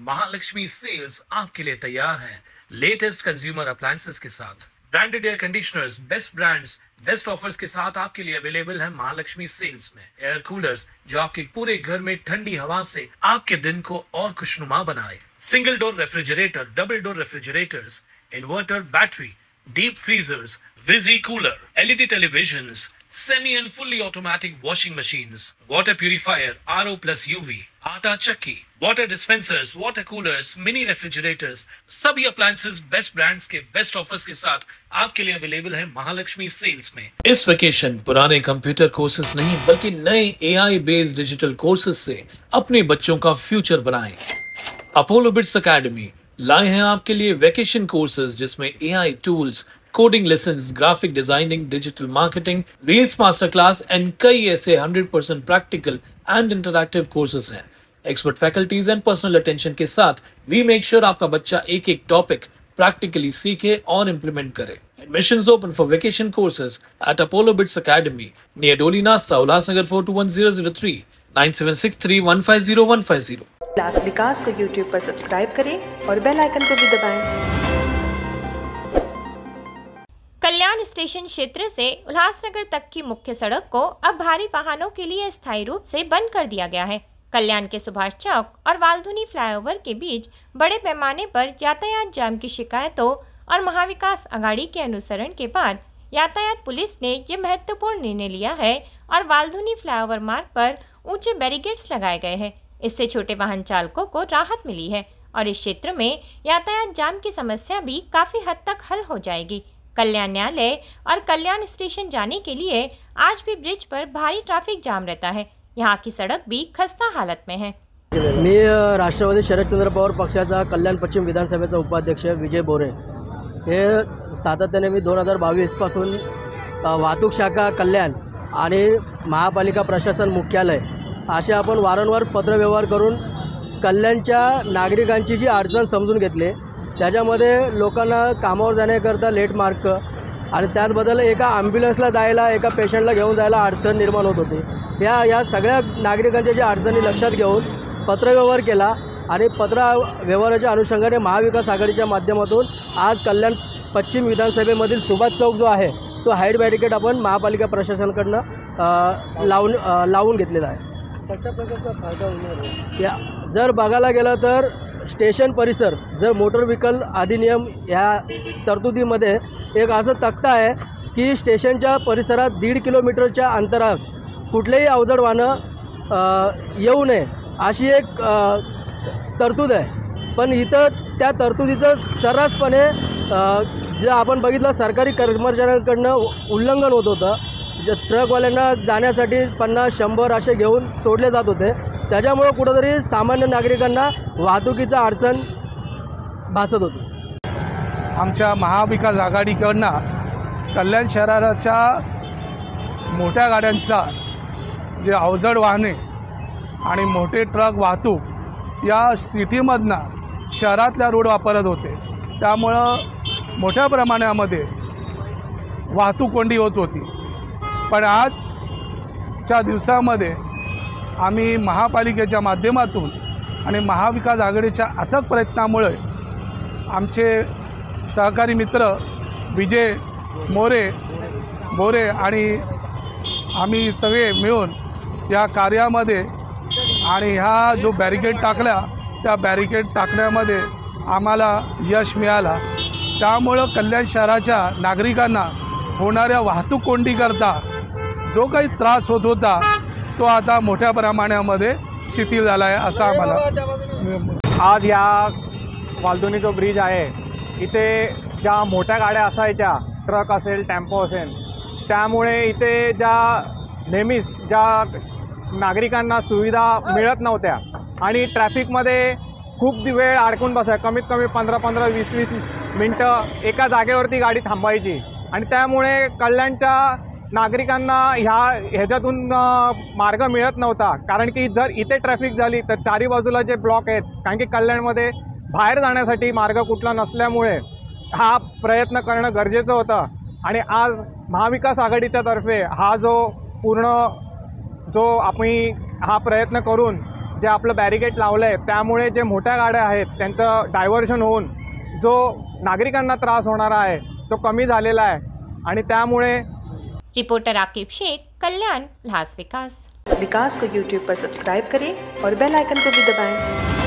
Mahalakshmi cells आपके लिए तैयार है लेटेस्ट कंज्यूमर अप्लायंसेस के साथ। Branded air conditioners, best brands, best offers के साथ आपके लिए अवेलेबल है महालक्ष्मी सेल्स में। एयर कूलर्स जो आपके पूरे घर में ठंडी हवा से आपके दिन को और खुशनुमा बनाए। Single door refrigerator, double door refrigerators, inverter battery, deep freezers, विजी cooler, LED televisions, semi and fully automatic washing machines, water purifier, RO plus UV, आटा चक्की, water dispensers, water coolers, mini refrigerators, सभी appliances बेस्ट ब्रांड्स के best offers के साथ आपके लिए available है Mahalakshmi sales में। इस vacation पुराने कंप्यूटर कोर्सेज नहीं बल्कि नए AI बेस्ड डिजिटल कोर्सेज से अपने बच्चों का फ्यूचर बनाएं। अपोलो बिट्स एकेडमी लाए हैं आपके लिए वेकेशन कोर्सेज जिसमें AI tools, coding lessons, graphic designing, digital marketing, reels master class and कई ऐसे 100% प्रैक्टिकल एंड इंटरैक्टिव कोर्सेज हैं। Expert faculties and personal attention के साथ वी मेक श्योर आपका बच्चा एक एक टॉपिक प्रैक्टिकली सीखे और इम्प्लीमेंट करे। Admissions open for vacation courses at Apollo Bits Academy near Doli Nasta, Ulhasnagar 421003, 9763150150। Class विकास को YouTube पर सब्सक्राइब करें और बेल आइकन को भी दबाएं। कल्याण स्टेशन क्षेत्र से उल्हासनगर तक की मुख्य सड़क को अब भारी वाहनों के लिए स्थायी रूप से बंद कर दिया गया है। कल्याण के सुभाष चौक और वाल्धुनी फ्लाईओवर के बीच बड़े पैमाने पर यातायात जाम की शिकायतों और महाविकास अघाड़ी के अनुसरण के बाद यातायात पुलिस ने ये महत्वपूर्ण निर्णय लिया है और वाल्धुनी फ्लाईओवर मार्ग पर ऊंचे बैरिकेड्स लगाए गए हैं। इससे छोटे वाहन चालकों को राहत मिली है और इस क्षेत्र में यातायात जाम की समस्या भी काफी हद तक हल हो जाएगी। कल्याण न्यायालय और कल्याण स्टेशन जाने के लिए आज भी ब्रिज पर भारी ट्रैफिक जाम रहता है। यहाँ की सड़क भी खस्ता हालत में है। मी राष्ट्रवादी शरदचंद्र पवार पक्षाचा कल्याण पश्चिम विधानसभेचा उपाध्यक्ष विजय बोरे हे सातत्याने मी 2022 पासून वाहतूक शाखा कल्याण आणि महापालिका प्रशासन मुख्यालय असे आपण वारंवार पत्रव्यवहार करून कल्याणच्या नागरिकांची जी अडचण समजून घेतली। त्याच्यामध्ये लोकांना कामावर जाण्याकरता लेट मार्क आणि त्याचबद्दल एका ॲम्ब्युलन्सला जायला, एका पेशंटला घेऊन जायला अडचण निर्माण होत होती। या सगळ्या नागरिकांच्या ज्या अडचणी लक्षात घेऊन पत्रव्यवहार केला आणि पत्रव्यवहाराच्या अनुषंगाने महाविकास आघाडीच्या माध्यमातून आज कल्याण पश्चिम विधानसभेमधील सुभाष चौक जो आहे तो हाईट बॅरिकेड आपण महापालिका प्रशासनाकडनं लावून घेतलेला आहे। कशा प्रकारचा फायदा होणार आहे? जर बघायला गेलं तर स्टेशन परिसर जर मोटर व्हेकल अधिनियम या तरतुदीमध्ये एक असं तक्ता आहे की स्टेशनच्या परिसरात 1.5 किलोमीटरच्या अंतरात कुठलेही अवजड वाहनं येऊ नये अशी एक तरतूद आहे। पण इथं त्या तरतुदीचं सर्रासपणे जे आपण बघितलं सरकारी कर्मचाऱ्यांकडनं उल्लंघन होत होतं। जे ट्रकवाल्यांना जाण्यासाठी 50-100 असे घेऊन सोडले जात होते। त्याच्यामुळे कुठेतरी सामान्य नागरिकांना वाहतुकीचं अडचण भासत होती। आमच्या महाविकास आघाडीकडनं कल्याण शहराच्या मोठ्या गाड्यांचा जे अवजड वाहने आणि मोठे ट्रक वाहतूक या सिटीमधनं शहरातल्या रोड वापरत होते, त्यामुळं मोठ्या प्रमाणामध्ये वाहतूक कोंडी होत होती। पण आजच्या दिवसामध्ये आम्ही महापालिकेच्या माध्यमातून आणि महाविकास आघाडीच्या अथक प्रयत्नामुळे आमचे सहकारी मित्र विजय बोरे आणि आम्ही सगळे मिळून या कार्यामध्ये आणि ह्या जो बॅरिकेड टाकला त्या बॅरिकेड टाकण्यामध्ये आम्हाला यश मिळाला। त्यामुळं कल्याण शहराच्या नागरिकांना होणाऱ्या वाहतूक कोंडीकरता जो काही त्रास होत होता तो आता मोठ्या प्रमाणामध्ये शिथिल झाला आहे असं आम्हाला। आज या वाल्धुनी जो ब्रिज आहे इथे ज्या मोठ्या गाड्या असायच्या, ट्रक असेल, टेम्पो असेल, त्यामुळे इथे नेहमीच ज्या नागरिकांना सुविधा मिळत नव्हत्या आणि ट्रॅफिकमध्ये खूप वेळ अडकून बसायचं। कमीत कमी 15-15, 20-20 मिनटं एका जागेवरती गाडी थांबायची आणि त्यामुळे कल्याणच्या नागरिकांना ह्याच्यातून मार्ग मिळत नव्हता। कारण की जर इथे ट्रॅफिक झाली तर चारी बाजूला जे ब्लॉक आहेत, कारण की कल्याणमध्ये बाहेर जाण्यासाठी मार्ग कुठला नसल्यामुळे हा प्रयत्न करणं गरजेचं होतं। आणि आज महाविकास आघाडीच्या तर्फे हा जो आम्ही हा प्रयत्न करून जे आपलं बॅरिकेड लावलं आहे त्यामुळे जे मोठ्या गाड्या आहेत त्यांचं डायव्हर्शन होऊन जो नागरिकांना त्रास होणारा आहे तो कमी झालेला आहे आणि त्यामुळे रिपोर्टर आकिब शेख, कल्याण, उल्लास विकास। विकास को YouTube पर सब्सक्राइब करें और बेल आइकन को भी दबाएं।